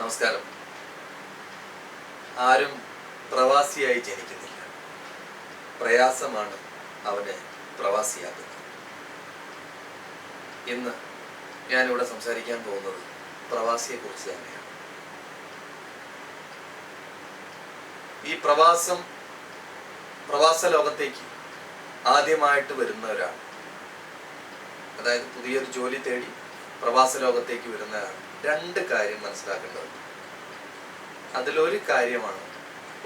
നമസ്കാരം. ആരും പ്രവാസിയായി ജനിക്കുന്നില്ല. പ്രയാസമാണ് അവനെ പ്രവാസിയാക്കുന്നത്. ഇന്ന് ഞാനിവിടെ സംസാരിക്കാൻ പോകുന്നത് പ്രവാസിയെക്കുറിച്ച് തന്നെയാണ്. ഈ പ്രവാസ ലോകത്തേക്ക് ആദ്യമായിട്ട് വരുന്ന ഒരാൾ, അതായത് പുതിയൊരു ജോലി തേടി പ്രവാസ ലോകത്തേക്ക് വരുന്ന ആൾ, രണ്ട് കാര്യം മനസ്സിലാക്കേണ്ടതുണ്ട്. അതിലൊരു കാര്യമാണ്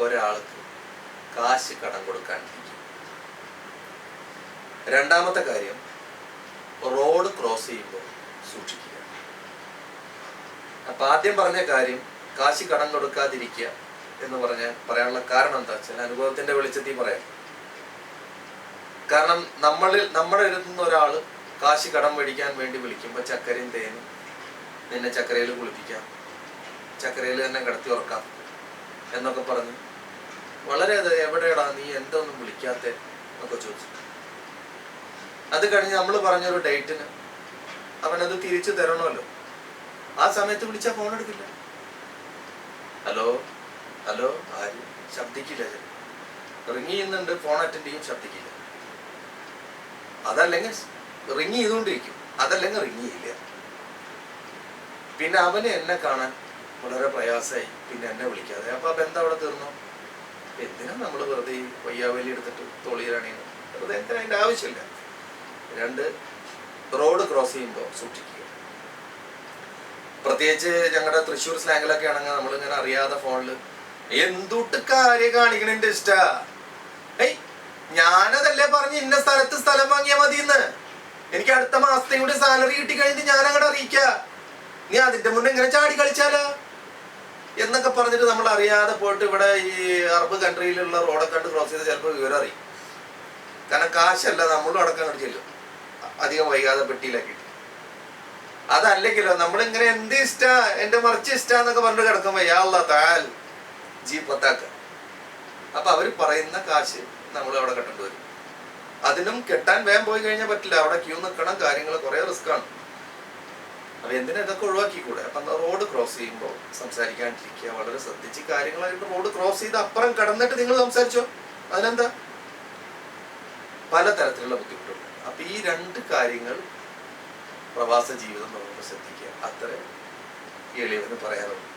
ഒരാൾക്ക് കാശ് കടം കൊടുക്കാണ്ടിരിക്കുക. രണ്ടാമത്തെ കാര്യം റോഡ് ക്രോസ് ചെയ്യുമ്പോൾ സൂക്ഷിക്കുക. അപ്പൊ ആദ്യം പറഞ്ഞ കാര്യം കാശ് കടം കൊടുക്കാതിരിക്കുക എന്ന് പറയാനുള്ള കാരണം എന്താ വെച്ചാൽ അനുഭവത്തിന്റെ വെളിച്ചത്തിൽ പറയാം. കാരണം നമ്മുടെ അടുത്തുനിന്ന് ഒരാള് കാശ് കടം മേടിക്കാൻ വേണ്ടി വിളിക്കുമ്പോൾ ചക്കരയും തേനും, നിന്നെ ചക്കരയിൽ കുളിപ്പിക്കാം, ചക്കരയിൽ തന്നെ കിടത്തി ഉറക്കാം എന്നൊക്കെ പറഞ്ഞു വളരെ എവിടെയാടാ നീ എന്തൊന്നും വിളിക്കാത്ത എന്നൊക്കെ ചോദിച്ചു. അത് കഴിഞ്ഞ് നമ്മൾ പറഞ്ഞൊരു ഡേറ്റിന് അവനത് തിരിച്ചു തരണമല്ലോ. ആ സമയത്ത് വിളിച്ചാൽ ഫോൺ എടുക്കില്ല. ഹലോ ഹലോ ആര് ശബ്ദിക്കില്ല. റിങ് ചെയ്യുന്നുണ്ട്, ഫോൺ അറ്റൻഡ് ചെയ്യും, ശബ്ദിക്കില്ല. അതല്ലെങ്കിൽ റിങ് ചെയ്തുകൊണ്ടിരിക്കും, അതല്ലെങ്കിൽ റിങ് ചെയ്യില്ല. പിന്നെ അവന് എന്നെ കാണാൻ വളരെ പ്രയാസമായി, പിന്നെ എന്നെ വിളിക്കാതെ. അപ്പൊ ആ ബന്ധം അവിടെ തീർന്നു. എന്തിനാ നമ്മൾ വെറുതെ വയ്യാവലി എടുത്തിട്ട് തോളിയിലാണെങ്കിൽ വെറുതെ എന്തിനാ, അതിന്റെ ആവശ്യമില്ല. രണ്ട്, റോഡ് ക്രോസ് ചെയ്യുമ്പോൾ സൂക്ഷിക്കുക. പ്രത്യേകിച്ച് ഞങ്ങളുടെ തൃശ്ശൂർ സ്ലാങ്ങിലൊക്കെ ആണെങ്കിൽ നമ്മളിങ്ങനെ അറിയാതെ ഫോണിൽ എന്തുട്ട് കാര്യം കാണിക്കണേന്റെ ഇഷ്ടാ, ഞാനതല്ലേ പറഞ്ഞ് ഇന്ന സ്ഥലത്ത് സ്ഥലം വാങ്ങിയാൽ മതിയെന്ന്, എനിക്ക് അടുത്ത മാസത്തെ കൂടി സാലറി കിട്ടി കഴിഞ്ഞിട്ട് ഞാൻ അങ്ങോട്ട് അറിയിക്ക, നീ അതിന്റെ മുന്നേ ഇങ്ങനെ ചാടി കളിച്ചാലോ എന്നൊക്കെ പറഞ്ഞിട്ട് നമ്മൾ അറിയാതെ പോയിട്ട് ഇവിടെ ഈ അറബ് കൺട്രിയിലുള്ള റോഡൊക്കെ കണ്ട് ക്രോസ് ചെയ്ത് ചിലപ്പോൾ വിവരം അറിയും. കാരണം കാശല്ല, നമ്മളും അടക്കം അങ്ങോട്ട് ചെല്ലും അധികം വൈകാതെ പെട്ടിയിലാക്കി. അതല്ലെങ്കിലോ നമ്മളിങ്ങനെ എന്ത് ഇഷ്ടാ, എന്റെ മറിച്ച് ഇഷ്ടാന്നൊക്കെ പറഞ്ഞിട്ട് കിടക്കുമ്പോ യാള്ള താൽ ജി പത്താക്ക. അപ്പൊ അവര് പറയുന്ന കാശ് നമ്മൾ അവിടെ കെട്ടേണ്ടി വരും. അതിനും കെട്ടാൻ വേഗം പോയി കഴിഞ്ഞാൽ പറ്റില്ല, അവിടെ ക്യൂ നിൽക്കണം, കാര്യങ്ങൾ കുറെ റിസ്ക് ആണ്. അപ്പൊ എന്തിനാ ഇതൊക്കെ ഒഴിവാക്കിക്കൂടെ? അപ്പൊ റോഡ് ക്രോസ് ചെയ്യുമ്പോൾ സംസാരിക്കാണ്ടിരിക്കുക, വളരെ ശ്രദ്ധിച്ച് കാര്യങ്ങളായിട്ട് റോഡ് ക്രോസ് ചെയ്ത് അപ്പുറം കടന്നിട്ട് നിങ്ങൾ സംസാരിച്ചോ, അതിനെന്താ? പലതരത്തിലുള്ള ബുദ്ധിമുട്ടുണ്ട്. അപ്പൊ ഈ രണ്ട് കാര്യങ്ങൾ പ്രവാസ ജീവിതം നമ്മൾ ശ്രദ്ധിക്കുക, അത്ര എളിയവന് പറയാറുണ്ട്.